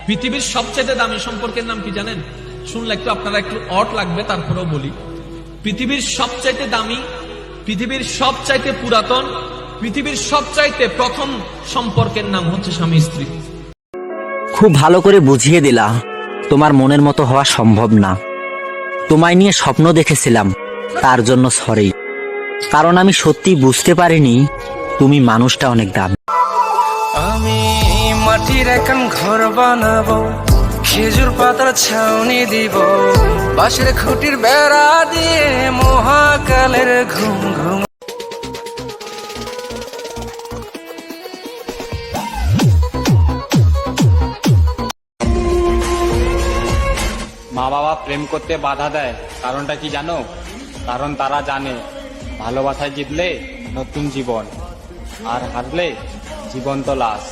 পৃথিবীর সবচাইতে দামি সম্পর্কের নাম কি জানেন? শুনলে একটু আপনারা একটু অট লাগবে, তারপরেও বলি। পৃথিবীর সবচাইতে দামি, পৃথিবীর সবচাইতে পুরাতন, পৃথিবীর সবচাইতে প্রথম সম্পর্কের নাম হচ্ছে স্বামী স্ত্রী। খুব ভালো করে বুঝিয়ে দিলা তোমার মনের মতো হওয়া সম্ভব না। তোমায় নিয়ে স্বপ্ন দেখেছিলাম, তার জন্য সরি। কারণ আমি সত্যি বুঝতে পারিনি তুমি মানুষটা অনেক দামি। আমি মাটির এখন ঘর বানাবো, খেজুর পাতার ছাউনি দিব, বাঁশের খুঁটির বেড়া দিয়ে মহাকালের ঘুম ঘুম। মা বাবা প্রেম করতে বাধা দেয়, কারণটা কি জানো? কারণ তারা জানে ভালোবাসায় জিতলে নতুন জীবন, আর হারলে জীবন্ত লাশ।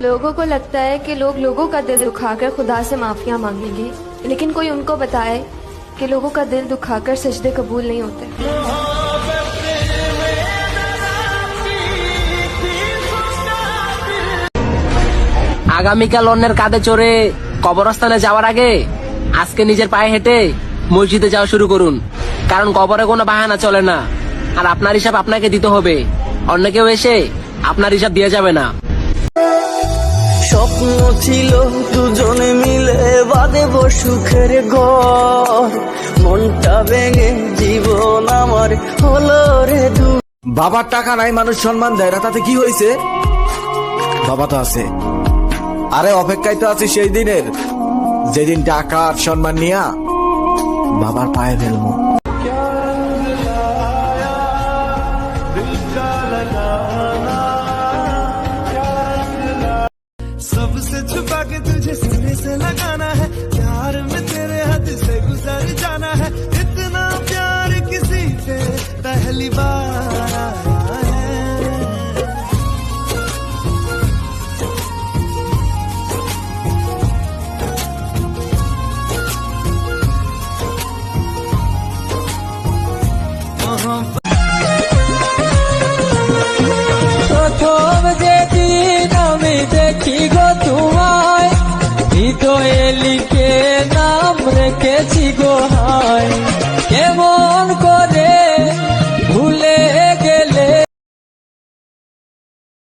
लोगों को लगता है कि लोग लोगों का दिल दुखाकर खुदा से माफिया मांगेंगे, लेकिन कोई उनको बताए कि लोगों का दिल दुखाकर सजदे कबूल नहीं होते। আগামীকাল অন্যের কাঁধে চড়ে কবরস্থানে যাওয়ার আগে আজকে নিজের পায়ে হেঁটে মসজিদে যাওয়া শুরু করুন। কারণ কবরে কোনো বাহানা চলে না, আর আপনার হিসাব আপনাকে দিতে হবে। অন্য কেউ এসে আপনার হিসাব দিয়ে যাবে না। স্বপ্ন ছিল দুজনে মিলে বাঁধব সুখের ঘর, মনটা ভেঙে জীবন আমার হলো রে দু। বাবার টাকা নাই, মানুষ সম্মান দেয় না, তাতে কি হয়েছে? বাবা তো আছে। আরে অপেক্ষায় তো আছি সেই দিনের, যেদিন টাকা আর সম্মান নিয়া বাবার পায়ে ফেলবো। सबसे छुपा के तुझे सीने से लगाना है,